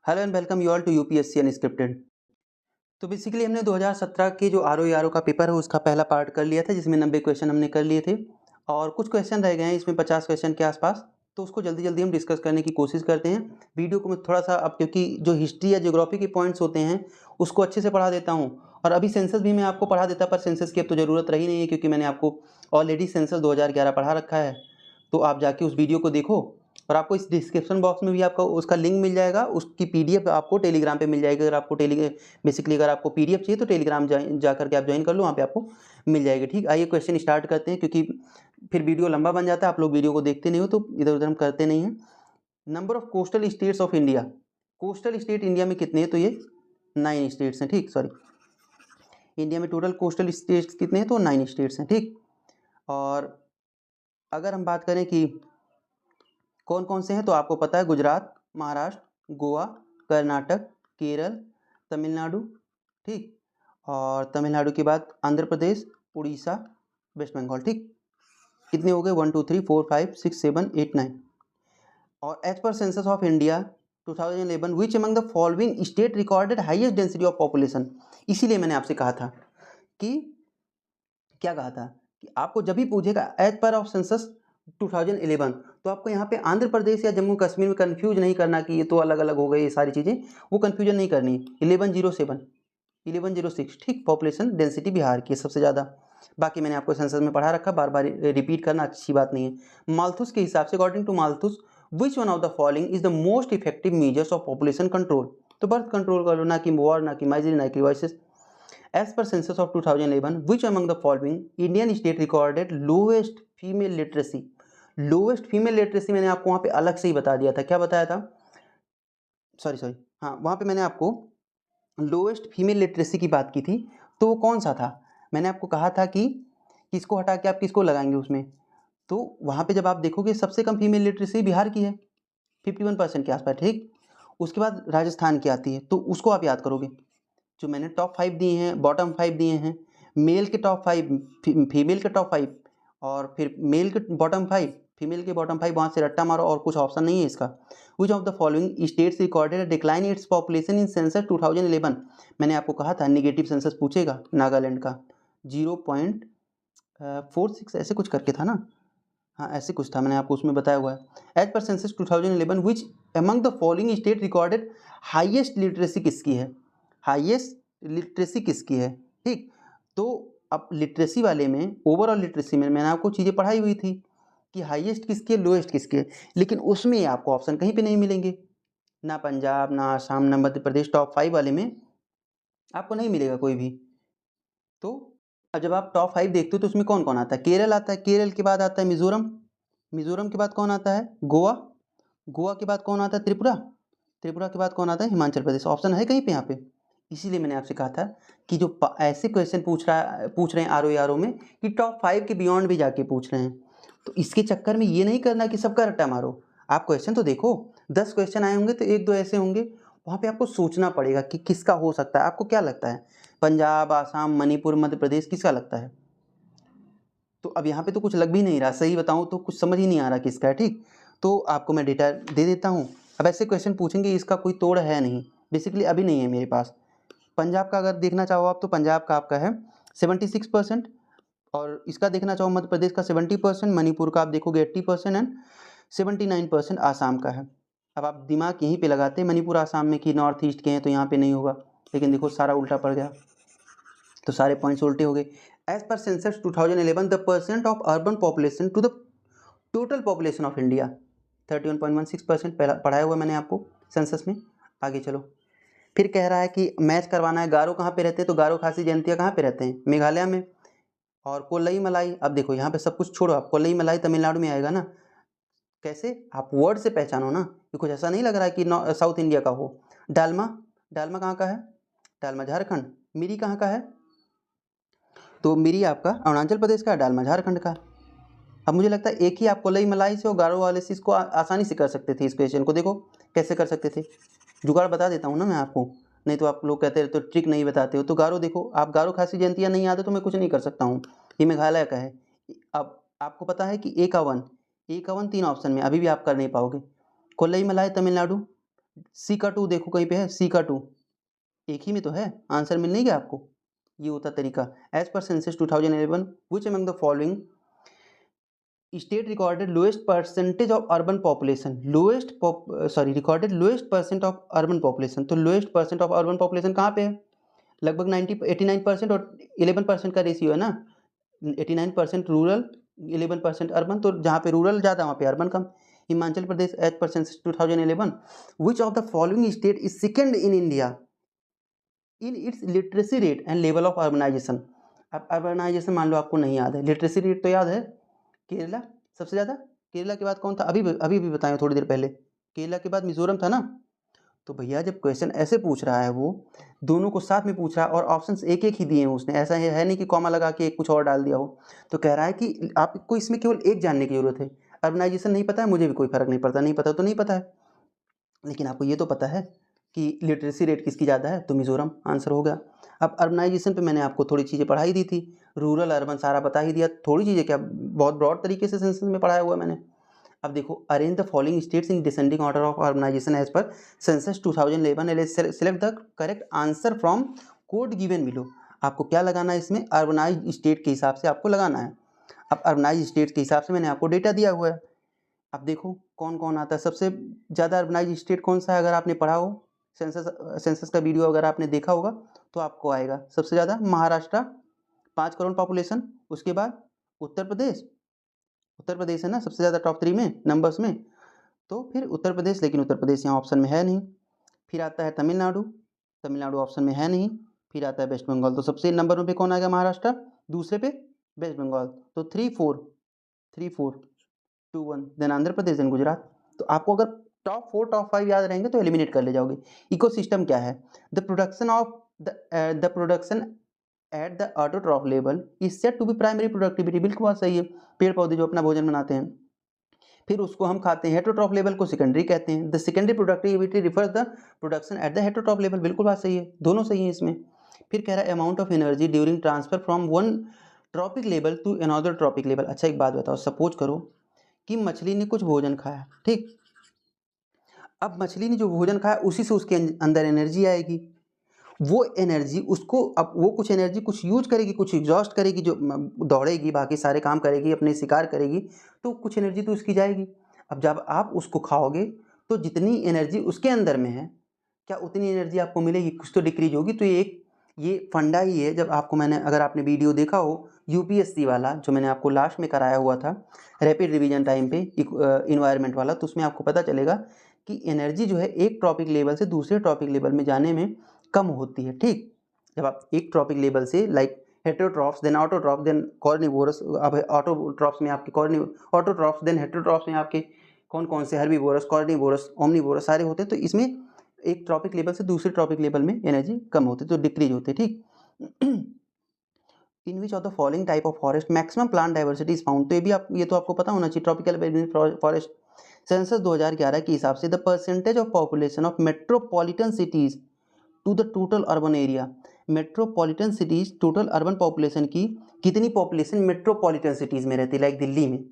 Hello and welcome you all to UPSC unscripted. तो basically हमने 2017 के जो आरओ का पेपर है उसका पहला पार्ट कर लिया था, जिसमें 90 क्वेश्चन हमने कर लिए थे और कुछ क्वेश्चन रह गए हैं इसमें 50 क्वेश्चन के आसपास। तो उसको जल्दी जल्दी हम डिस्कस करने की कोशिश करते हैं। वीडियो को मैं थोड़ा सा अब, क्योंकि जो हिस्ट्री या ज्योग्राफी के पॉइंट्स होते हैं उसको अच्छे से पढ़ा देता हूँ। और अभी सेंसस भी मैं आपको पढ़ा देता, पर सेंसस की अब तो ज़रूरत रही नहीं है, क्योंकि मैंने आपको ऑलरेडी सेंसस 2011 पढ़ा रखा है। तो आप जाके उस वीडियो को देखो और आपको इस डिस्क्रिप्शन बॉक्स में भी आपका उसका लिंक मिल जाएगा। उसकी पीडीएफ आपको टेलीग्राम पे मिल जाएगी। अगर आपको बेसिकली अगर आपको पीडीएफ चाहिए तो टेलीग्राम जा करके आप ज्वाइन कर लो, वहाँ पे आपको मिल जाएगी। ठीक, आइए क्वेश्चन स्टार्ट करते हैं, क्योंकि फिर वीडियो लंबा बन जाता है, आप लोग वीडियो को देखते नहीं हो तो इधर उधर हम करते नहीं हैं। Number of coastal states of India, coastal state India में कितने हैं? तो ये 9 स्टेट्स हैं। ठीक, सॉरी, इंडिया में टोटल कोस्टल स्टेट्स कितने हैं? तो 9 स्टेट्स हैं। ठीक, और अगर हम बात करें कि कौन कौन से हैं, तो आपको पता है गुजरात, महाराष्ट्र, गोवा, कर्नाटक, केरल, तमिलनाडु। ठीक, और तमिलनाडु के बाद आंध्र प्रदेश, उड़ीसा, वेस्ट बंगाल। ठीक, कितने हो गए? 1 2 3 4 5 6 7 8 9। और as per census of India 2011 which among the following state recorded highest density of population. इसीलिए मैंने आपसे कहा था कि क्या कहा था कि आपको जब भी पूछेगा एज पर ऑफ सेंसस 2011, तो आपको यहाँ पे आंध्र प्रदेश या जम्मू कश्मीर में कंफ्यूज नहीं करना कि ये तो अलग अलग हो गए, ये सारी चीज़ें, वो कंफ्यूजन नहीं करनी। 1107 1106, ठीक, पॉपुलेशन डेंसिटी बिहार की है सबसे ज़्यादा। बाकी मैंने आपको सेंसस में पढ़ा रखा, बार बार रिपीट करना अच्छी बात नहीं है। मालथुस के हिसाब से, according to Malthus, which one of the following is the most effective measures of population control. तो बर्थ कंट्रोल कर लो, ना कि वॉर, ना कि माइजरी, ना कि voices. As per census of 2011, which among the following Indian state recorded lowest female literacy? Lowest female literacy मैंने आपको वहाँ पे अलग से ही बता दिया था। क्या बताया था? सॉरी, हाँ, वहाँ पे मैंने आपको लोवेस्ट फीमेल लिटरेसी की बात की थी। तो वो कौन सा था? मैंने आपको कहा था कि किसको हटा के आप किसको लगाएंगे उसमें। तो वहाँ पे जब आप देखोगे सबसे कम फीमेल लिटरेसी बिहार की है, 51% के आसपास। ठीक, उसके बाद राजस्थान की आती है, तो उसको आप याद करोगे। जो मैंने टॉप 5 दिए हैं, बॉटम 5 दिए हैं, मेल के टॉप 5, फीमेल के टॉप 5, और फिर मेल के बॉटम 5, फीमेल के बॉटम 5, वहाँ से रट्टा मारो और कुछ ऑप्शन नहीं है इसका। विच of the following states recorded decline its population in census 2011। मैंने आपको कहा था नेगेटिव सेंसस पूछेगा, नागालैंड का 0.46 ऐसे कुछ करके था ना, हाँ ऐसे कुछ था, मैंने आपको उसमें बताया हुआ है। As per census 2011 which among the following state recorded highest literacy किसकी है? हाईएस्ट लिटरेसी किसकी है? ठीक, तो अब लिटरेसी वाले में, ओवरऑल लिटरेसी में मैंने आपको चीज़ें पढ़ाई हुई थी कि हाईएस्ट किसकी है, लोएस्ट किसकी है, लेकिन उसमें आपको ऑप्शन कहीं पे नहीं मिलेंगे, ना पंजाब, ना आसाम, ना मध्य प्रदेश। टॉप 5 वाले में आपको नहीं मिलेगा कोई भी। तो अब जब आप टॉप 5 देखते हो तो उसमें कौन कौन आता है? केरल आता है, केरल के बाद आता है मिजोरम, मिजोरम के बाद कौन आता है? गोवा, गोवा के बाद कौन आता है? त्रिपुरा, त्रिपुरा के बाद कौन आता है? हिमाचल प्रदेश। ऑप्शन है कहीं पे यहाँ पे? इसीलिए मैंने आपसे कहा था कि जो ऐसे क्वेश्चन पूछ रहे हैं आर ओ में कि टॉप 5 के बियॉन्ड भी जाके पूछ रहे हैं, तो इसके चक्कर में ये नहीं करना कि सबका रट्टा मारो। आप क्वेश्चन तो देखो, 10 क्वेश्चन आए होंगे तो 1 2 ऐसे होंगे, वहाँ पे आपको सोचना पड़ेगा कि किसका हो सकता है। आपको क्या लगता है? पंजाब, आसाम, मणिपुर, मध्य प्रदेश, किसका लगता है? तो अब यहाँ पे तो कुछ लग भी नहीं रहा, सही बताऊँ तो कुछ समझ ही नहीं आ रहा किसका है। ठीक, तो आपको मैं डेटा दे देता हूँ। अब ऐसे क्वेश्चन पूछेंगे, इसका कोई तोड़ है नहीं, बेसिकली अभी नहीं है मेरे पास। पंजाब का अगर देखना चाहो आप तो पंजाब का आपका है 76%, और इसका देखना चाहो मध्य प्रदेश का 70%, मणिपुर का आप देखोगे 80% एंड 79% आसाम का है। अब आप दिमाग यहीं पे लगाते हैं मणिपुर आसाम में कि नॉर्थ ईस्ट के हैं तो यहाँ पे नहीं होगा, लेकिन देखो सारा उल्टा पड़ गया, तो सारे पॉइंट्स उल्टे हो गए। As per census 2011 the percent of urban population to the total population of India 31.16% पढ़ाया हुआ मैंने आपको सेंसस में। आगे चलो, फिर कह रहा है कि मैच करवाना है। गारो कहाँ पे रहते हैं? तो गारो खासी जयंतिया कहाँ पे रहते हैं? मेघालय में। और कोल्लई मलाई, अब देखो यहाँ पे सब कुछ छोड़ो, आप कोल्लई मलाई तमिलनाडु में आएगा ना। कैसे? आप वर्ड से पहचानो ना, ये कुछ ऐसा नहीं लग रहा है कि साउथ इंडिया का हो। डालमा, डालमा कहाँ का है? डालमा झारखंड। मिरी कहाँ का है? तो मिरी आपका अरुणाचल प्रदेश का है, डालमा झारखंड का। अब मुझे लगता है एक ही आप कोल्लई मलाई से और गारो वाले से इसको आसानी से कर सकते थे। इस क्वेश्चन को देखो कैसे कर सकते थे, जुगाड़ बता देता हूँ ना मैं आपको, नहीं तो आप लोग कहते हैं तो ट्रिक नहीं बताते हो। तो गारो देखो, आप गारो खासी जयंतियाँ नहीं आते तो मैं कुछ नहीं कर सकता हूँ, ये मेघालय का है। अब आपको पता है कि 51 3 ऑप्शन में अभी भी आप कर नहीं पाओगे। कोल्लई मलाई तमिलनाडु, सी का 2 देखो कहीं पे है, सी का 2 एक ही में तो है, आंसर मिल नहीं गया आपको। ये होता तरीका। As per census 2011 which among the following state recorded lowest percentage of urban population, recorded lowest percent of urban population. तो lowest percent of urban population कहाँ पे है? लगभग 89% और 11% का रेशियो है ना, 89% रूरल 11% अर्बन, तो जहाँ पे रूरल ज़्यादा वहाँ पे अर्बन कम। Himachal Pradesh as per census 2011 which of the following state is second in India in its literacy rate and level of urbanization. अब अर्बनाइजेशन मान लो आपको नहीं याद है, लिटरेसी रेट तो याद है, केरला सबसे ज़्यादा। केरला के बाद कौन था? अभी भी बताया थोड़ी देर पहले, केरला के बाद मिजोरम था ना। तो भैया जब क्वेश्चन ऐसे पूछ रहा है, वो दोनों को साथ में पूछ रहा है और ऑप्शंस एक एक ही दिए हैं उसने, ऐसा है नहीं कि कॉमा लगा के एक कुछ और डाल दिया हो। तो कह रहा है कि आपको इसमें केवल एक जानने की जरूरत है। अर्बनाइजेशन नहीं पता है, मुझे भी कोई फर्क नहीं पड़ता, नहीं पता तो नहीं पता है, लेकिन आपको ये तो पता है कि लिटरेसी रेट किसकी ज़्यादा है, तो मिजोरम आंसर हो गया। अब अर्बनाइजेशन पे मैंने आपको थोड़ी चीज़ें पढ़ाई दी थी, रूरल अर्बन सारा बता ही दिया, थोड़ी चीज़ें क्या बहुत ब्रॉड तरीके से सेंसस में पढ़ाया हुआ मैंने। अब देखो, arrange the following states in descending order of urbanization as per census 2011, select the correct answer from code given below. आपको क्या लगाना है इसमें? अर्बनाइज स्टेट के हिसाब से आपको लगाना है। अब अर्बनाइज स्टेट के हिसाब से मैंने आपको डेटा दिया हुआ है। अब देखो कौन कौन आता है, सबसे ज़्यादा अर्बनाइज स्टेट कौन सा है? अगर आपने पढ़ा हो सेंसस का वीडियो अगर आपने देखा होगा तो आपको आएगा सबसे ज़्यादा महाराष्ट्र, 5 करोड़ पॉपुलेशन। उसके बाद उत्तर प्रदेश है ना सबसे ज़्यादा टॉप 3 में नंबर्स में, तो फिर उत्तर प्रदेश, लेकिन उत्तर प्रदेश यहाँ ऑप्शन में है नहीं। फिर आता है तमिलनाडु ऑप्शन में है नहीं। फिर आता है वेस्ट बंगाल, तो सबसे नंबरों पे कौन आएगा? महाराष्ट्र, दूसरे पे वेस्ट बंगाल, तो 3-4 2-1, देन आंध्र प्रदेश, देन गुजरात। तो आपको अगर टॉप 4 टॉप 5 याद रहेंगे तो एलिमिनेट कर ले जाओगे। इकोसिस्टम क्या है? The production at the autotroph level is set to be primary productivity. बिल्कुल बात सही है, पेड़ पौधे जो अपना भोजन बनाते हैं फिर उसको हम खाते हैं, हेटरोट्रॉफ लेवल को सेकेंडरी कहते हैं। The secondary productivity refers the production at the heterotroph level. बिल्कुल बात सही है, दोनों सही है इसमें। फिर कह रहा है amount of energy during transfer from one trophic level to another trophic level. अच्छा एक बात बताओ, सपोज करो कि मछली ने कुछ भोजन खाया, ठीक। अब मछली ने जो भोजन खाया उसी से उसके अंदर एनर्जी आएगी। वो एनर्जी उसको, अब वो कुछ एनर्जी कुछ यूज करेगी, कुछ एग्जॉस्ट करेगी, जो दौड़ेगी, बाकी सारे काम करेगी, अपने शिकार करेगी, तो कुछ एनर्जी तो उसकी जाएगी। अब जब आप उसको खाओगे तो जितनी एनर्जी उसके अंदर में है, क्या उतनी एनर्जी आपको मिलेगी? कुछ तो डिक्रीज होगी। तो ये फंडा ही है। जब आपको मैंने, अगर आपने वीडियो देखा हो यूपीएससी वाला जो मैंने आपको लास्ट में कराया हुआ था रैपिड रिवीजन टाइम पे, इन्वायरमेंट वाला, तो उसमें आपको पता चलेगा कि एनर्जी जो है एक ट्रॉपिक लेवल से दूसरे ट्रॉपिक लेवल में जाने में कम होती है, ठीक। जब आप एक ट्रॉपिक लेवल से, like heterotrophs then autotroph then carnivorous, अब ऑटोट्रॉफ्स में आपके ऑटोट्रॉफ्स देन हेटेरोट्रॉफ्स में आपके कौन कौन से हर्बीवोरस, कॉर्निवोरस, ओमनीवोरस सारे होते हैं। तो इसमें एक ट्रॉपिक लेवल से दूसरे ट्रॉपिक लेवल में एनर्जी कम होती है, तो डिक्रीज होती है, ठीक। In which of the following type of forest maximum plant diversity is found. तो ये तो आपको पता होना चाहिए, ट्रॉपिकल फॉरेस्ट। सेंसस 2011 के हिसाब से the percentage of population of metropolitan cities to the total urban area. Metropolitan cities total urban population की कितनी पॉपुलेशन मेट्रोपॉलिटन सिटीज में रहती है, लाइक दिल्ली में।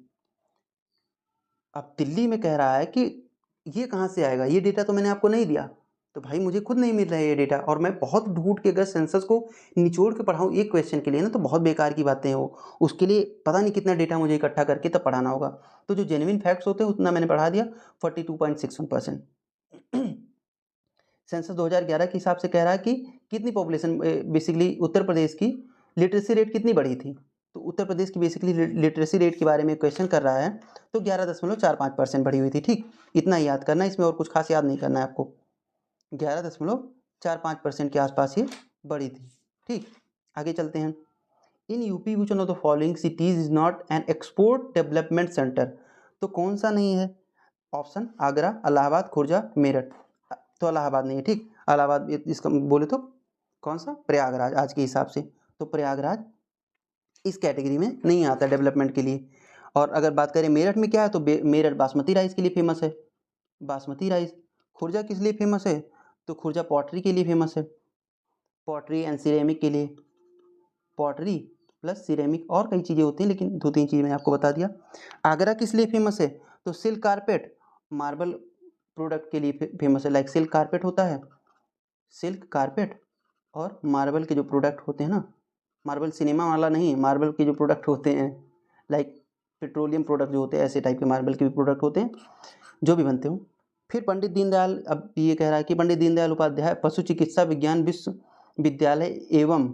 अब दिल्ली में कह रहा है कि ये कहाँ से आएगा, ये डेटा तो मैंने आपको नहीं दिया, तो भाई मुझे खुद नहीं मिल रहा है ये डेटा, और मैं बहुत ढूंढ के अगर सेंसस को निचोड़ के पढ़ाऊँ एक क्वेश्चन के लिए ना, तो बहुत बेकार की बातें हो। उसके लिए पता नहीं कितना डेटा मुझे इकट्ठा करके तब पढ़ाना होगा। तो जो जेन्युइन फैक्ट्स होते हैं उतना मैंने पढ़ा दिया, 42.61%। सेंसस 2011 के हिसाब से कह रहा है कि कितनी पॉपुलेशन, बेसिकली उत्तर प्रदेश की लिटरेसी रेट कितनी बढ़ी थी। तो उत्तर प्रदेश की बेसिकली लिटरेसी रेट के बारे में क्वेश्चन कर रहा है, तो 11.45% बढ़ी हुई थी, ठीक। इतना ही याद करना है इसमें, और कुछ खास याद नहीं करना है आपको। 11.45% के आसपास ये बढ़ी थी, ठीक। आगे चलते हैं। In UP which one of the following cities is not an export development centre. तो कौन सा नहीं है? ऑप्शन आगरा, इलाहाबाद, खुर्जा, मेरठ। तो इलाहाबाद नहीं है, ठीक। इलाहाबाद इसका बोले तो कौन सा? प्रयागराज आज के हिसाब से। तो प्रयागराज इस कैटेगरी में नहीं आता डेवलपमेंट के लिए। और अगर बात करें मेरठ में क्या है, तो मेरठ बासमती राइस के लिए फेमस है, बासमती राइस। खुर्जा किस लिए फेमस है? तो खुर्जा पॉटरी के लिए फेमस है, पॉटरी एंड सिरेमिक के लिए। पॉटरी प्लस सिरेमिक, और कई चीज़ें होती हैं, लेकिन 2-3 चीज़ मैंने आपको बता दिया। आगरा किस लिए फेमस है? तो सिल्क कारपेट, मार्बल प्रोडक्ट के लिए फेमस है, लाइक सिल्क कारपेट होता है, सिल्क कारपेट, और मार्बल के जो प्रोडक्ट होते हैं ना, मार्बल सिनेमा वाला नहीं, मार्बल के जो प्रोडक्ट होते हैं लाइक पेट्रोलियम प्रोडक्ट जो होते हैं, ऐसे टाइप के मार्बल के भी प्रोडक्ट होते हैं जो भी बनते हो। फिर पंडित दीनदयाल, अब ये कह रहा है कि पंडित दीनदयाल उपाध्याय पशु चिकित्सा विज्ञान विश्वविद्यालय एवं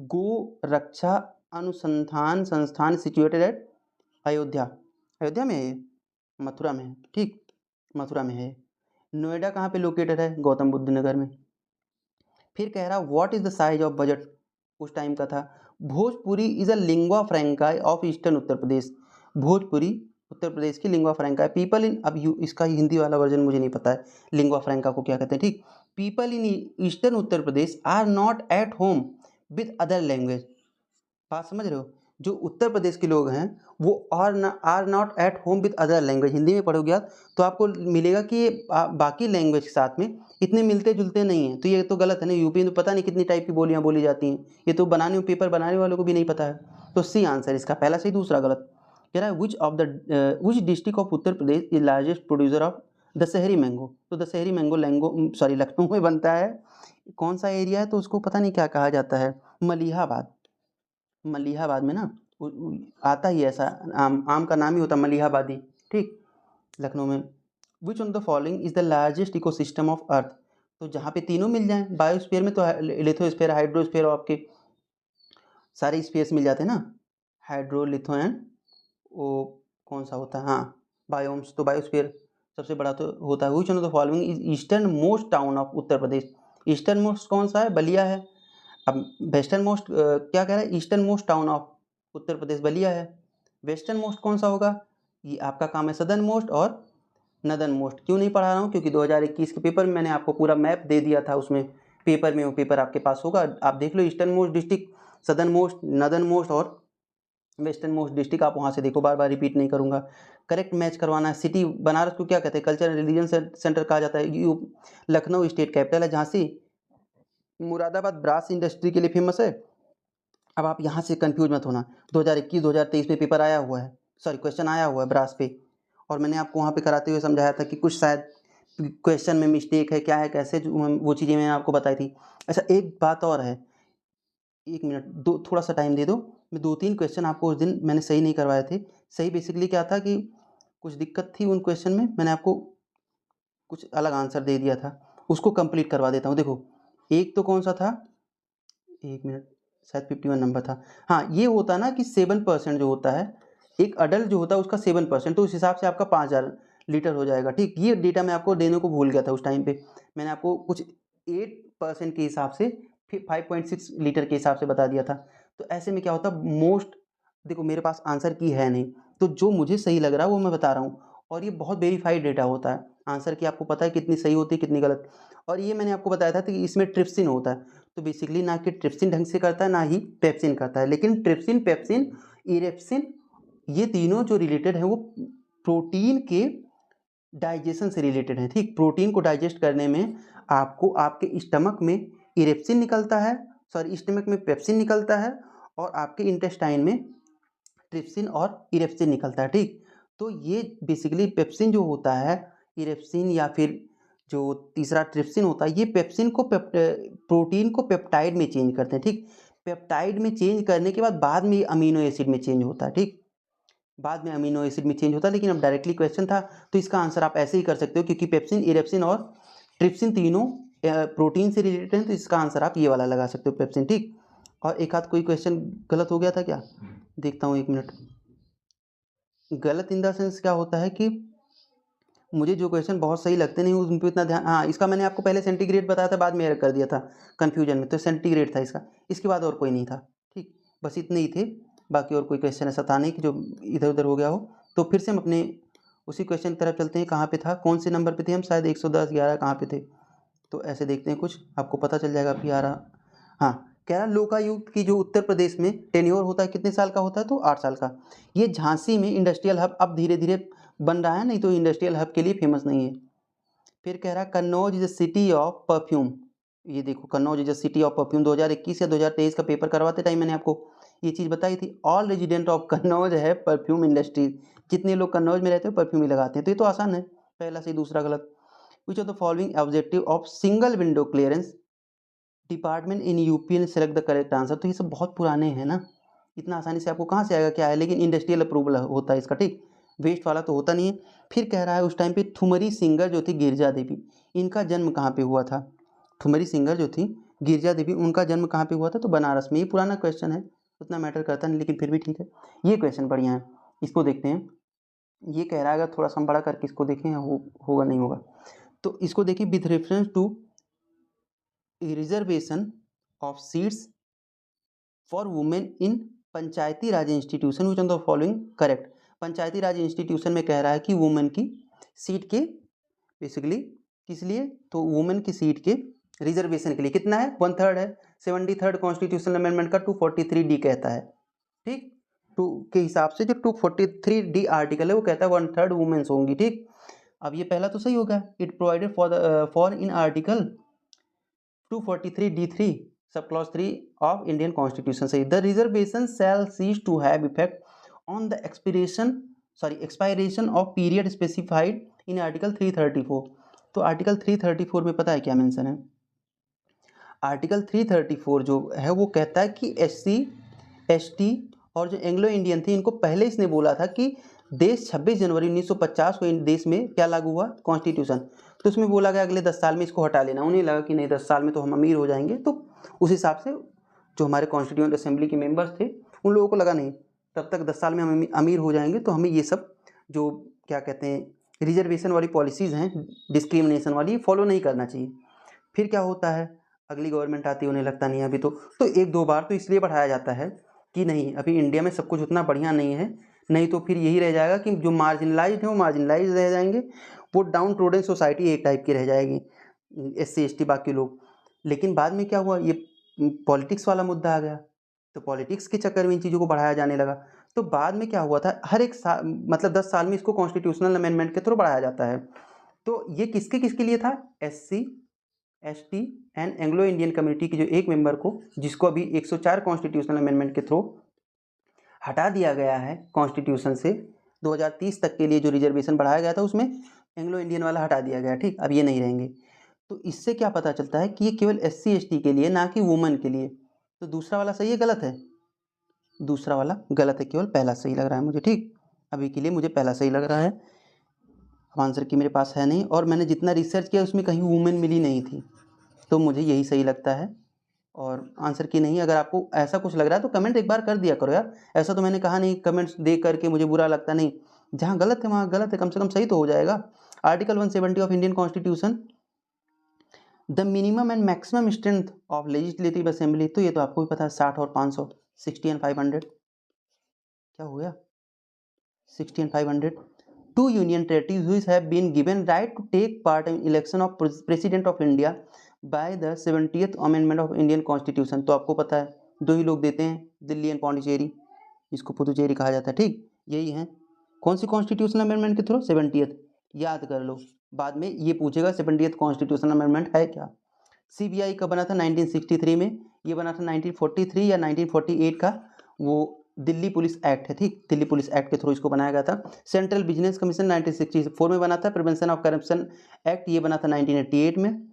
गो रक्षा अनुसंधान संस्थान सिचुएटेड एट अयोध्या, अयोध्या में है ये, मथुरा में है, ठीक, मथुरा में है। नोएडा कहाँ पे लोकेटेड है? गौतम बुद्ध नगर में। फिर कह रहा what is the size of budget, उस टाइम का था। Bhojpuri is a lingua franca of eastern Uttar Pradesh, Bhojpuri Uttar Pradesh की लिंग्वा फ्रैंका है। पीपल इन, अब इसका हिंदी वाला वर्जन मुझे नहीं पता है लिंग्वा फ्रैंका को क्या कहते हैं, ठीक। People in eastern Uttar Pradesh are not at home with other language, बात समझ रहे हो? जो उत्तर प्रदेश के लोग हैं वो are not at home with other language, Hindi में पढ़ोगे आप तो आपको मिलेगा कि ये बाकी लैंग्वेज के साथ में इतने मिलते जुलते नहीं हैं। तो ये तो गलत है ना, यूपी में तो पता नहीं कितनी टाइप की बोलियां बोली जाती हैं, ये तो पेपर बनाने वालों को भी नहीं पता है। तो सी आंसर इसका पहला सही, दूसरा गलत। कह रहा है which district of Uttar Pradesh is largest producer of Dasheri mango, तो दशहरी मैंगो लखनऊ में बनता है। कौन सा एरिया है तो उसको पता नहीं क्या कहा जाता है, मलिहाबाद, मलिहाबाद में ना आता ही ऐसा, आम का नाम ही होता मलिहाबादी, ठीक, लखनऊ में। Which on the following is the largest ecosystem of earth, तो जहाँ पे तीनों मिल जाएं, बायोस्फीयर में तो लिथोस्फीयर, हाइड्रोस्फीयर, आपके सारे स्पेस मिल जाते हैं ना, हाइड्रो, लिथो एंड वो कौन सा होता है, हाँ बायोम्स, तो बायोस्फीयर सबसे बड़ा तो होता है। Which on the following is easternmost town of Uttar Pradesh, easternmost कौन सा है? बलिया है। अब वेस्टर्न मोस्ट क्या कह रहा है? Eastern most town of Uttar प्रदेश बलिया है। वेस्टर्न मोस्ट कौन सा होगा? ये आपका काम है सदर्न मोस्ट और नदर्न मोस्ट। क्यों नहीं पढ़ा रहा हूँ? क्योंकि 2021 के पेपर में मैंने आपको पूरा मैप दे दिया था, उसमें पेपर में वो पेपर आपके पास होगा, आप देख लो easternmost district, southernmost, northernmost और वेस्टर्न मोस्ट डिस्ट्रिक्ट, आप वहाँ से देखो, बार बार रिपीट नहीं करूँगा। करेक्ट मैच करवाना है। सिटी बनारस को क्या कहते हैं? कल्चर एंड रिलीजन सेंटर कहा जाता है। लखनऊ स्टेट कैपिटल है। झांसी, मुरादाबाद ब्रास इंडस्ट्री के लिए फेमस है। अब आप यहाँ से कंफ्यूज मत होना, 2021-2023 में पेपर आया हुआ है, सॉरी क्वेश्चन आया हुआ है ब्रास पे, और मैंने आपको वहाँ पे कराते हुए समझाया था कि कुछ शायद क्वेश्चन में मिस्टेक है, क्या है कैसे, वो चीज़ें मैंने आपको बताई थी। अच्छा एक बात और है, एक मिनट दो, थोड़ा सा टाइम दे दो, मैं 2-3 क्वेश्चन आपको उस दिन मैंने सही नहीं करवाए थे। सही बेसिकली क्या था कि कुछ दिक्कत थी उन क्वेश्चन में, मैंने आपको कुछ अलग आंसर दे दिया था, उसको कंप्लीट करवा देता हूँ। देखो एक तो कौन सा था, एक मिनट, शायद 51 नंबर था। हाँ ये होता ना कि 7% जो होता है, एक अडल्ट जो होता है उसका 7%, तो उस हिसाब से आपका 5000 लीटर हो जाएगा, ठीक। ये डेटा मैं आपको देने को भूल गया था उस टाइम पे, मैंने आपको कुछ 8% के हिसाब से, फिर 5.6 लीटर के हिसाब से बता दिया था। तो ऐसे में क्या होता, मोस्ट, देखो मेरे पास आंसर की है नहीं, तो जो मुझे सही लग रहा है वो मैं बता रहा हूँ, और ये बहुत वेरीफाइड डेटा होता है। आंसर की आपको पता है कितनी सही होती है कितनी गलत, और ये मैंने आपको बताया था कि इसमें ट्रिप्सिन होता है। तो बेसिकली ना कि ट्रिप्सिन ढंग से करता है ना ही पेप्सिन करता है, लेकिन ट्रिप्सिन, पेप्सिन, इरेप्सिन, ये तीनों जो रिलेटेड हैं वो प्रोटीन के डाइजेशन से रिलेटेड हैं, ठीक। प्रोटीन को डाइजेस्ट करने में आपको आपके स्टमक में इरेप्सिन निकलता है, सॉरी स्टमक में पेप्सिन निकलता है, और आपके इंटेस्टाइन में ट्रिप्सिन और इरेप्सिन निकलता है, ठीक। तो ये बेसिकली पेप्सिन जो होता है, इरेप्सिन या फिर जो तीसरा ट्रिप्सिन होता है, ये पेप्सिन को प्रोटीन को पेप्टाइड में चेंज करते हैं, ठीक। पेप्टाइड में चेंज करने के बाद में अमीनो एसिड में चेंज होता है, ठीक, बाद में अमीनो एसिड में चेंज होता है। लेकिन अब डायरेक्टली क्वेश्चन था तो इसका आंसर आप ऐसे ही कर सकते हो, क्योंकि पेप्सिन, इरेप्सिन और ट्रिप्सिन तीनों प्रोटीन से रिलेटेड हैं, तो इसका आंसर आप ये वाला लगा सकते हो, पेप्सिन, ठीक। और एक आध कोई क्वेश्चन गलत हो गया था क्या, देखता हूँ एक मिनट। गलत इन द सेंस क्या होता है कि मुझे जो क्वेश्चन बहुत सही लगते नहीं उन पर इतना ध्यान, हाँ इसका मैंने आपको पहले सेंटीग्रेड बताया था, बाद में एरर कर दिया था कन्फ्यूजन में, तो सेंटीग्रेड था इसका, इसके बाद और कोई नहीं था, ठीक। बस इतने ही थे, बाकी और कोई क्वेश्चन ऐसा था नहीं कि जो इधर उधर हो गया हो। तो फिर से हम अपने उसी क्वेश्चन की तरफ चलते हैं। कहाँ पे था, कौन से नंबर पे थे हम, शायद 110, 11 कहाँ पे थे, तो ऐसे देखते हैं, कुछ आपको पता चल जाएगा अभी आ रहा। हाँ कह रहा लोकायुक्त की जो उत्तर प्रदेश में टेन्योर होता है कितने साल का होता है, तो 8 साल का। ये झांसी में इंडस्ट्रियल हब अब धीरे धीरे बन रहा है, नहीं तो इंडस्ट्रियल हब के लिए फेमस नहीं है। फिर कह रहा Kannauj is a city of perfume, ये देखो Kannauj is a city of perfume, 2021 या 2023 का पेपर करवाते टाइम मैंने आपको ये चीज़ बताई थी। ऑल रेजिडेंट ऑफ कन्नौज है परफ्यूम इंडस्ट्री, जितने लोग कन्नौज में रहते हैं परफ्यूम ही लगाते हैं, तो ये तो आसान है, पहला से दूसरा गलत। विच of the following objective of single window clearance department in UP and select the correct answer. तो ये सब बहुत पुराने हैं ना, इतना आसानी से आपको कहाँ से आएगा क्या है, लेकिन इंडस्ट्रियल अप्रूवल होता है इसका, ठीक, वेस्ट वाला तो होता नहीं है। फिर कह रहा है उस टाइम पे थुमरी सिंगर जो थी गिरजा देवी, इनका जन्म कहाँ पे हुआ था। थुमरी सिंगर जो थी गिरजा देवी, उनका जन्म कहाँ पे हुआ था, तो बनारस में। ये पुराना क्वेश्चन है, उतना मैटर करता नहीं, लेकिन फिर भी ठीक है। ये क्वेश्चन बढ़िया है, इसको देखते हैं। ये कह रहा है अगर थोड़ा सा हम बड़ा करके इसको देखें होगा नहीं होगा, तो इसको देखिए। With reference to reservation of seats for women in Panchayati Raj institution which on the following correct. Panchayati Raj institution में कह रहा है कि वुमेन की सीट के बेसिकली किस लिए, तो वुमेन की सीट के रिजर्वेशन के लिए कितना है, 1/3 है। 73rd कॉन्स्टिट्यूशनल अमेंडमेंट का 243D कहता है, ठीक, टू के हिसाब से जो 243D आर्टिकल है वो कहता है 1/3 वुमेन्स होंगी, ठीक। अब ये पहला तो सही होगा, it provided for in article 243D3 sub clause 3 of Indian constitution से the reservation shall cease to have effect on the expiration of period specified in article 334। तो आर्टिकल 334 में पता है क्या मेंशन है, आर्टिकल 334 जो है वो कहता है कि SC ST और जो एंग्लो इंडियन थी इनको पहले इसने बोला था कि देश 26 जनवरी 1950 को इन देश में क्या लागू हुआ, कॉन्स्टिट्यूशन। तो उसमें बोला गया अगले 10 साल में इसको हटा लेना। उन्हें लगा कि नहीं 10 साल में तो हम अमीर हो जाएंगे, तो उस हिसाब से जो हमारे कॉन्स्टिट्यूएंट असेंबली के मेंबर्स थे उन लोगों को लगा नहीं तब तक 10 साल में हम अमीर हो जाएंगे, तो हमें ये सब जो क्या कहते हैं रिजर्वेशन वाली पॉलिसीज़ हैं डिस्क्रिमिनेशन वाली, फॉलो नहीं करना चाहिए। फिर क्या होता है, अगली गवर्नमेंट आती है, उन्हें लगता नहीं है अभी तो एक दो बार तो इसलिए बढ़ाया जाता है कि नहीं अभी इंडिया में सब कुछ उतना बढ़िया नहीं है, नहीं तो फिर यही रह जाएगा कि जो मार्जिनलाइज्ड है वो मार्जिनलाइज्ड रह जाएंगे, वो डाउन ट्रोडन सोसाइटी एक टाइप की रह जाएगी, SC ST बाकी लोग। लेकिन बाद में क्या हुआ, ये पॉलिटिक्स वाला मुद्दा आ गया, तो पॉलिटिक्स के चक्कर में इन चीज़ों को बढ़ाया जाने लगा। तो बाद में क्या हुआ था, हर एक साल मतलब 10 साल में इसको कॉन्स्टिट्यूशनल अमेंडमेंट के थ्रू बढ़ाया जाता है। तो ये किसके किसके लिए था, SC ST and Anglo Indian community की जो एक मेंबर को, जिसको अभी 104 कॉन्स्टिट्यूशनल अमेंडमेंट के थ्रू हटा दिया गया है कॉन्स्टिट्यूशन से। 2030 तक के लिए जो रिजर्वेशन बढ़ाया गया था उसमें एंग्लो इंडियन वाला हटा दिया गया, ठीक, अब ये नहीं रहेंगे। तो इससे क्या पता चलता है कि ये केवल SC ST के लिए, ना कि वुमेन के लिए। तो दूसरा वाला सही है गलत है, दूसरा वाला गलत है, केवल पहला सही लग रहा है मुझे, ठीक, अभी के लिए मुझे पहला सही लग रहा है। आंसर की मेरे पास है नहीं, और मैंने जितना रिसर्च किया उसमें कहीं वुमेन मिली नहीं थी, तो मुझे यही सही लगता है। और आंसर की नहीं, अगर आपको ऐसा कुछ लग रहा है तो कमेंट एक बार कर दिया करो यार, ऐसा तो मैंने कहा नहीं कमेंट्स देख करके मुझे बुरा लगता नहीं, जहाँ गलत है वहाँ गलत है, कम से कम सही तो हो जाएगा। Article 170 of Indian constitution, the minimum and maximum strength of legislative assembly, तो ये तो आपको भी पता है 60 और 500, 60 एंड 500, क्या हो गया 60 and 500। Two union territories which have been given right to take part in election of president of India by the 70th amendment of Indian constitution. तो आपको पता है दो ही लोग देते हैं, दिल्ली एंड पौंडीचेरी, इसको पुदुचेरी कहा जाता है, ठीक, यही है। कौन सी कॉन्स्टिट्यूशनल अमेंडमेंट के थ्रू, 70th, याद कर लो, बाद में ये पूछेगा 70th कॉन्स्टिट्यूशनल अमेंडमेंट है क्या। CBI कब बना था, 1963 में, ये बना था 1943 या 1948 का, वो दिल्ली पुलिस एक्ट है, ठीक, दिल्ली पुलिस एक्ट के थ्रू इसको बनाया गया था। सेंट्रल बिजनेस कमीशन 1964 में बना था। प्रिवेंशन ऑफ करप्शन एक्ट ये बना था 1988 में।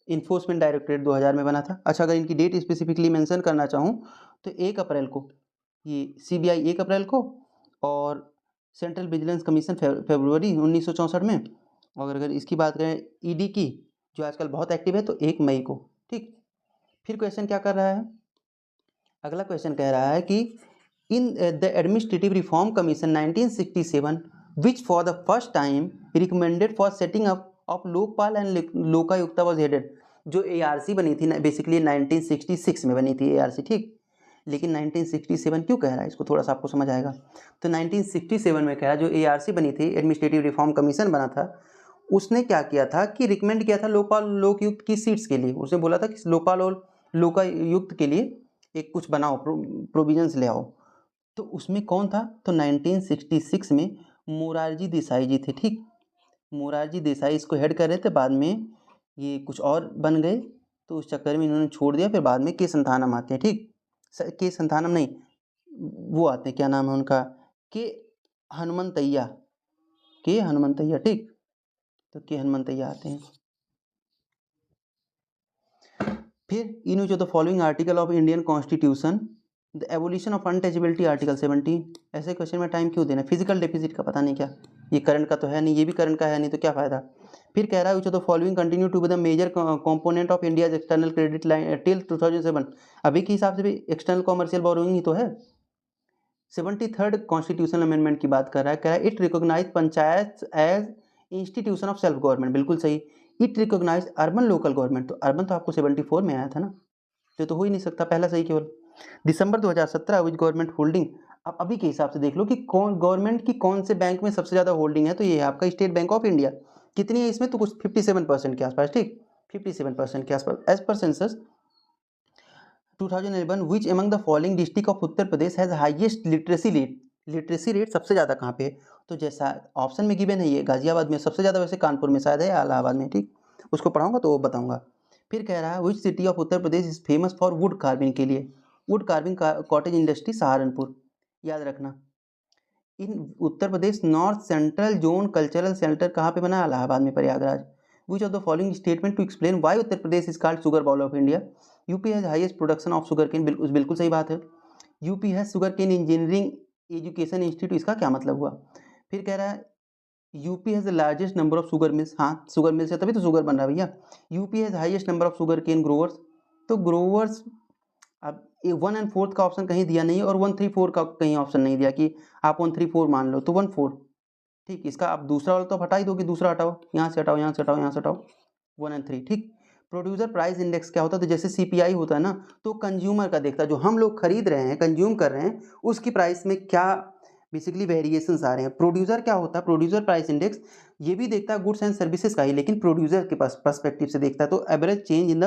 इन्फोर्समेंट डायरेक्टरेट 2000 में बना था। अच्छा, अगर इनकी डेट स्पेसिफिकली मेंशन करना चाहूँ तो 1 अप्रैल को, ये CBI 1 अप्रैल को, और सेंट्रल विजिलेंस कमीशन फरवरी 1964 में, और अगर इसकी बात करें ED की जो आजकल बहुत एक्टिव है तो 1 मई को, ठीक। फिर क्वेश्चन क्या कर रहा है, अगला क्वेश्चन कह रहा है कि in the administrative reform commission 1967 which for the first time recommended for setting up of Lokpal and Lokayukta was headed. जो ARC बनी थी ना, बेसिकली 1966 में बनी थी ARC, ठीक, लेकिन 1967 क्यों कह रहा है, इसको थोड़ा सा आपको समझ आएगा। तो 1967 में कह रहा है जो ARC बनी थी, एडमिनिस्ट्रेटिव रिफॉर्म कमीशन बना था, उसने क्या किया था कि रिकमेंड किया था लोकपाल लोकयुक्त की सीट्स के लिए। उसने बोला था कि लोकपाल और लोकायुक्त के लिए एक कुछ बनाओ, प्रोविजंस ले आओ। तो उसमें कौन था, तो 1966 में मोरारजी देसाई जी थे, ठीक, मोरारजी देसाई इसको हेड कर रहे थे। बाद में ये कुछ और बन गए, तो उस चक्कर में इन्होंने छोड़ दिया। फिर बाद में के संतानम आते हैं, ठीक, के संतानम नहीं, वो आते हैं, क्या नाम है उनका, के हनुमंतैया, के हनुमंतैया, ठीक। तो के हनुमंतैया आते हैं। फिर in which of the following article of Indian constitution the evolution of untouchability article 17। ऐसे क्वेश्चन में टाइम क्यों देना, फिजिकल डेफिसिट का पता नहीं क्या, ये करंट का तो है नहीं, ये भी करंट का है नहीं, तो क्या फायदा। फिर कह रहा है which of the following continue to be the major component of India's external credit line till 2007। अभी के हिसाब से भी एक्सटर्नल कॉमर्शियल बोरोइंग ही तो है। 73rd कॉन्स्टिट्यूशनल अमेंडमेंट की बात कर रहा है, कह रहा है it recognize panchayat as institution of self government, बिल्कुल सही। It recognize urban local government, तो अर्बन तो आपको 74 में आया था ना, तो हो ही नहीं सकता, पहला सही केवल। दिसंबर 2017 विच गवर्नमेंट होल्डिंग, अब अभी के हिसाब से देख लो कि कौन गवर्नमेंट की कौन से बैंक में सबसे ज़्यादा होल्डिंग है, तो ये है आपका स्टेट बैंक ऑफ इंडिया। कितनी है इसमें, तो कुछ 57% के आसपास, ठीक 57% के आसपास। As per census 2011 which among the following district of Uttar Pradesh has highest literacy rate, literacy rate सबसे ज़्यादा कहाँ पे है, तो जैसा ऑप्शन में गिवन है ये गाजियाबाद में सबसे ज़्यादा, वैसे कानपुर में शायद है, इलाहाबाद में, ठीक उसको पढ़ाऊंगा तो वो बताऊंगा। फिर कह रहा है which city of Uttar Pradesh is famous for wood carving के लिए, wood carving cottage industry Saharanpur, याद रखना। In Uttar Pradesh north central zone cultural centre कहाँ पे बना है, इलाहाबाद में, Prayagraj. Which of the following statement to explain why Uttar Pradesh is called sugar bowl of India. UP has highest production of sugar cane, बिल्कुल सही बात है। UP has sugarcane engineering education institute, इसका क्या मतलब हुआ। फिर कह रहा है UP has the largest number of sugar mills, हाँ शुगर मिल्स है तभी तो शुगर बन रहा है भैया। UP has highest number of sugar cane growers, तो ग्रोवर्स अब 1/4 का ऑप्शन कहीं दिया नहीं है और 1/3/4 का कहीं ऑप्शन नहीं दिया कि आप 1/3/4 मान लो, तो 1/4, ठीक। इसका आप दूसरा वाला तो हटा ही दो कि दूसरा हटाओ, यहाँ से हटाओ, यहाँ से हटाओ, यहाँ से हटाओ, 1 और 3, ठीक। प्रोड्यूसर प्राइस इंडेक्स क्या होता है, तो जैसे सीपीआई होता है ना, तो कंज्यूमर का देखता है, जो हम लोग खरीद रहे हैं कंज्यूम कर रहे हैं उसकी प्राइस में क्या बेसिकली वेरिएशंस आ रहे हैं। प्रोड्यूसर क्या होता है, प्रोड्यूसर प्राइस इंडेक्स ये भी देखता है गुड्स एंड सर्विसेज का ही, लेकिन प्रोड्यूसर के पास पर्सपेक्टिव से देखता है, तो average change in the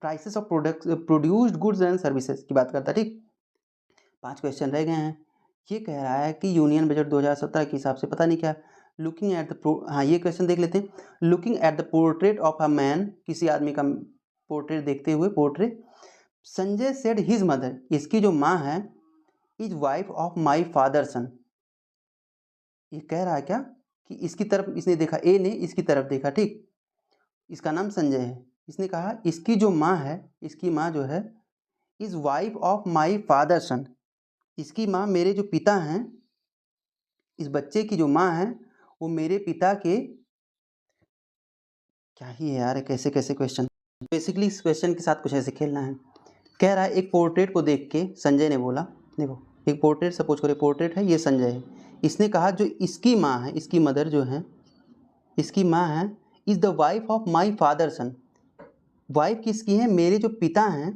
prices of product produced goods and services की बात करता है, ठीक। 5 क्वेश्चन रह गए हैं। ये कह रहा है कि यूनियन बजट 2017 के हिसाब से पता नहीं क्या, लुकिंग एट द हाँ ये क्वेश्चन देख लेते हैं। Looking at the portrait of a man, किसी आदमी का पोर्ट्रेट देखते हुए, portrait Sanjay said his mother, इसकी जो माँ है, is wife of my father son. ये कह रहा है क्या कि इसकी तरफ इसने देखा, ए ने इसकी तरफ देखा, ठीक, इसका नाम संजय है, इसने कहा इसकी जो माँ है, इसकी माँ जो है is wife of my father son, इसकी माँ मेरे जो पिता हैं, इस बच्चे की जो माँ है वो मेरे पिता के, क्या ही है यार कैसे कैसे क्वेश्चन। बेसिकली इस क्वेश्चन के साथ कुछ ऐसे खेलना है। कह रहा है एक पोर्ट्रेट को देख के संजय ने बोला, देखो एक पोर्ट्रेट सपोज करो पोर्ट्रेट है, ये संजय है, इसने कहा जो इसकी माँ है, इसकी मदर जो है, इसकी माँ है, is the wife of my father son. Wife किसकी है, मेरे जो पिता हैं,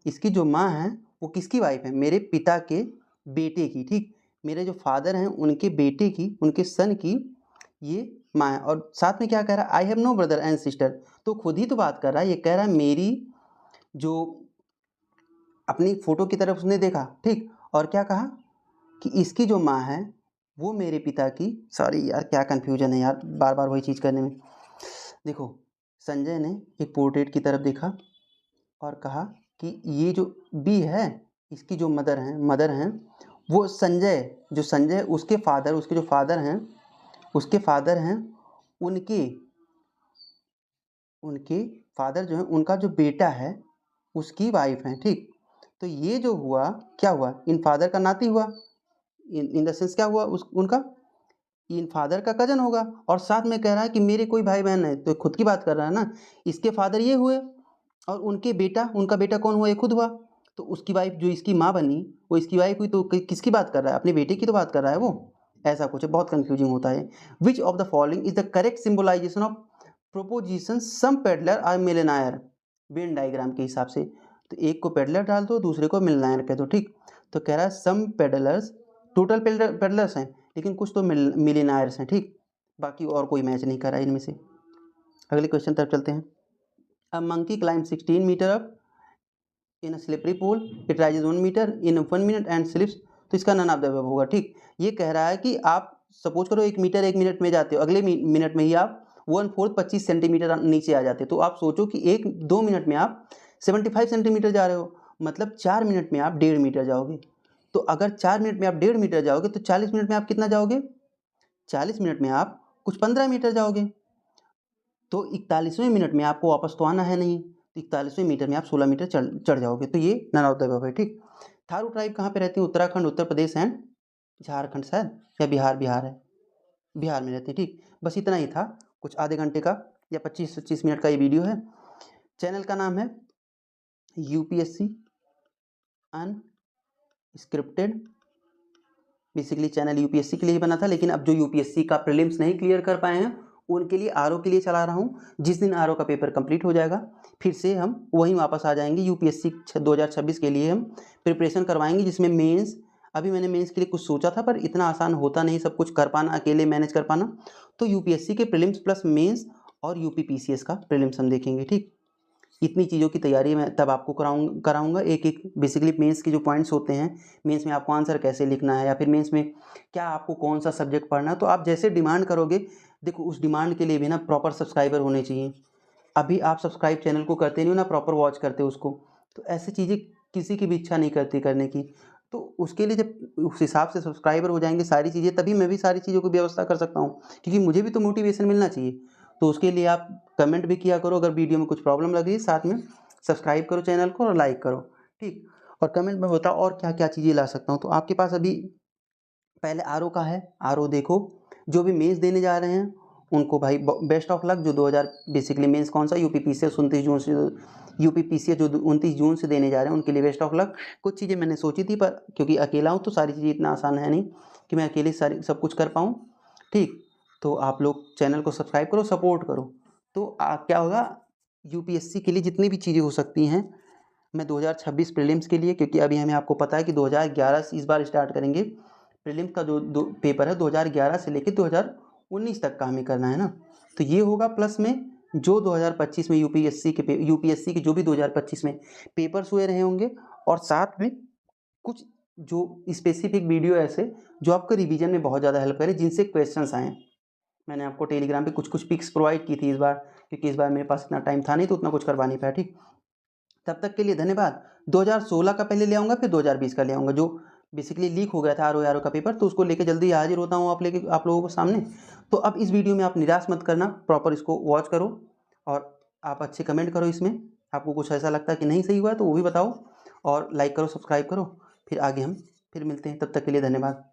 इसकी जो माँ है वो किसकी वाइफ है, मेरे पिता के बेटे की, ठीक। मेरे जो फादर हैं उनके बेटे की, उनके सन की ये माँ है। और साथ में क्या कह रहा है, I have no brother and sister, तो खुद ही तो बात कर रहा है, ये कह रहा है मेरी जो अपनी फ़ोटो की तरफ उसने देखा, ठीक, और क्या कहा कि इसकी जो माँ है वो मेरे पिता की, सॉरी यार क्या कन्फ्यूजन है यार, बार बार वही चीज़ करने में। देखो संजय ने एक पोर्ट्रेट की तरफ देखा और कहा कि ये जो बी है, इसकी जो मदर हैं वो संजय, जो संजय उसके फादर, उसके जो फादर हैं, उसके फादर हैं, उनके फादर जो हैं, उनका जो बेटा है उसकी वाइफ है, ठीक। तो ये जो हुआ क्या हुआ, इन फादर का नाती हुआ, इन द सेंस क्या हुआ उनका इन फादर का कजन होगा। और साथ में कह रहा है कि मेरे कोई भाई बहन है, तो खुद की बात कर रहा है ना, इसके फादर ये हुए और उनका बेटा कौन हुआ, ये खुद हुआ। तो उसकी वाइफ जो इसकी माँ बनी वो इसकी वाइफ हुई, तो किसकी बात कर रहा है, अपने बेटे की तो बात कर रहा है वो, ऐसा कुछ है, बहुत कंफ्यूजिंग होता है। Which of the following is the correct symbolization of proposition some peddler are millionaire, Venn diagram के हिसाब से, तो एक को पेडलर डाल दो, दूसरे को मिलनायर कह दो, ठीक। तो कह रहा है सम पेडलर्स, टोटल पेडलर्स हैं लेकिन कुछ तो मिलेनायर्स हैं, ठीक, बाकी और कोई मैच नहीं कर रहा है इनमें से। अगले क्वेश्चन तरफ चलते हैं। A monkey climb 16 metre up in a slippery pool, it rises 1 metre in 1 minute and slips, तो इसका नन ऑफ द अबव होगा, ठीक। ये कह रहा है कि आप सपोज करो 1 मीटर 1 मिनट में जाते हो, अगले मिनट में ही आप 1/4 25 सेंटीमीटर नीचे आ जाते हो, तो आप सोचो कि 1-2 मिनट में आप 75 सेंटीमीटर जा रहे हो, मतलब 4 मिनट में आप 1.5 मीटर जाओगे। तो अगर 4 मिनट में आप 1.5 मीटर जाओगे तो 40 मिनट में आप कितना जाओगे, 40 मिनट में आप कुछ 15 मीटर जाओगे। तो 41वें मिनट में आपको वापस तो आना है नहीं, तो 41वें मीटर में आप 16 मीटर चढ़ जाओगे। तो ये नन ऑफ द अबव है, ठीक। थारू ट्राइब कहाँ पे रहती है? उत्तराखंड, उत्तर प्रदेश एंड झारखंड शायद, या बिहार है, बिहार में रहते हैं, ठीक। बस इतना ही था, कुछ आधे घंटे का या 25-25 मिनट का ये वीडियो है। चैनल का नाम है UPSC unscripted. Basically channel UPSC के लिए ही बना था, लेकिन अब जो यूपीएससी का प्रीलिम्स नहीं क्लियर कर पाए हैं उनके लिए, आरओ के लिए चला रहा हूँ। जिस दिन आरओ का पेपर कंप्लीट हो जाएगा फिर से हम वहीं वापस आ जाएंगे। यूपीएससी 2026 के लिए हम प्रिपरेशन करवाएंगे, जिसमें मेंस, अभी मैंने मेंस के लिए कुछ सोचा था पर इतना आसान होता नहीं सब कुछ कर पाना, अकेले मैनेज कर पाना। तो यूपीएससी के प्रीलिम्स प्लस मेंस और यूपी पीसीएस का प्रीलिम्स हम देखेंगे, ठीक। इतनी चीज़ों की तैयारी मैं तब आपको कराऊंगा। एक एक बेसिकली मेंस के जो पॉइंट्स होते हैं, मेंस में आपको आंसर कैसे लिखना है, या फिर मेंस में क्या आपको कौन सा सब्जेक्ट पढ़ना है, तो आप जैसे डिमांड करोगे, देखो उस डिमांड के लिए भी ना प्रॉपर सब्सक्राइबर होने चाहिए। अभी आप सब्सक्राइब चैनल को करते नहीं हो ना, प्रॉपर वॉच करते हो उसको, तो ऐसी चीज़ें किसी की भी इच्छा नहीं करती करने की। तो उसके लिए जब उस हिसाब से सब्सक्राइबर हो जाएंगे सारी चीज़ें, तभी मैं भी सारी चीज़ों की व्यवस्था कर सकता हूँ, क्योंकि मुझे भी तो मोटिवेशन मिलना चाहिए। तो उसके लिए आप कमेंट भी किया करो, अगर वीडियो में कुछ प्रॉब्लम लग रही है, साथ में सब्सक्राइब करो चैनल को और लाइक करो, ठीक। और कमेंट में बताओ और क्या क्या चीज़ें ला सकता हूँ। तो आपके पास अभी पहले आरओ का है, आरओ देखो। जो भी मेंस देने जा रहे हैं उनको भाई बेस्ट ऑफ लक। जो 2000 बेसिकली मेंस कौन सा, यूपी पीसीएस 29 जून से, यूपी पीसीएस जो 29 जून से देने जा रहे हैं उनके लिए बेस्ट ऑफ लक। कुछ चीज़ें मैंने सोची थी, पर क्योंकि अकेला हूँ तो सारी चीज़ें इतना आसान है नहीं कि मैं अकेले सारी सब कुछ कर पाऊँ, ठीक। तो आप लोग चैनल को सब्सक्राइब करो, सपोर्ट करो। तो क्या होगा, यूपीएससी के लिए जितनी भी चीज़ें हो सकती हैं मैं 2026 प्रीलिम्स के लिए, क्योंकि अभी हमें आपको पता है कि 2011 से इस बार स्टार्ट करेंगे। प्रीलिम्स का जो पेपर है 2011 से लेकर 2019 तक का हमें करना है ना, तो ये होगा। प्लस में जो 2025 में यूपीएससी के जो भी 2025 में पेपर्स हुए रहे होंगे, और साथ में कुछ जो स्पेसिफिक वीडियो ऐसे जो आपको रिवीजन में बहुत ज़्यादा हेल्प करें, जिनसे क्वेश्चंस आएँ। मैंने आपको टेलीग्राम पे कुछ पिक्स प्रोवाइड की थी इस बार, क्योंकि इस बार मेरे पास इतना टाइम था नहीं तो उतना कुछ करवा नहीं पाया, ठीक। तब तक के लिए धन्यवाद। 2016 का पहले ले आऊँगा, फिर 2020 का ले आऊँगा, जो बेसिकली लीक हो गया था आरओ का पेपर, तो उसको लेके जल्दी हाजिर होता हूँ आप लोगों के सामने। तो अब इस वीडियो में आप निराश मत करना, प्रॉपर इसको वॉच करो और आप अच्छे कमेंट करो इसमें। आपको कुछ ऐसा लगता है कि नहीं सही हुआ है तो वो भी बताओ, और लाइक करो, सब्सक्राइब करो। फिर आगे हम फिर मिलते हैं, तब तक के लिए धन्यवाद।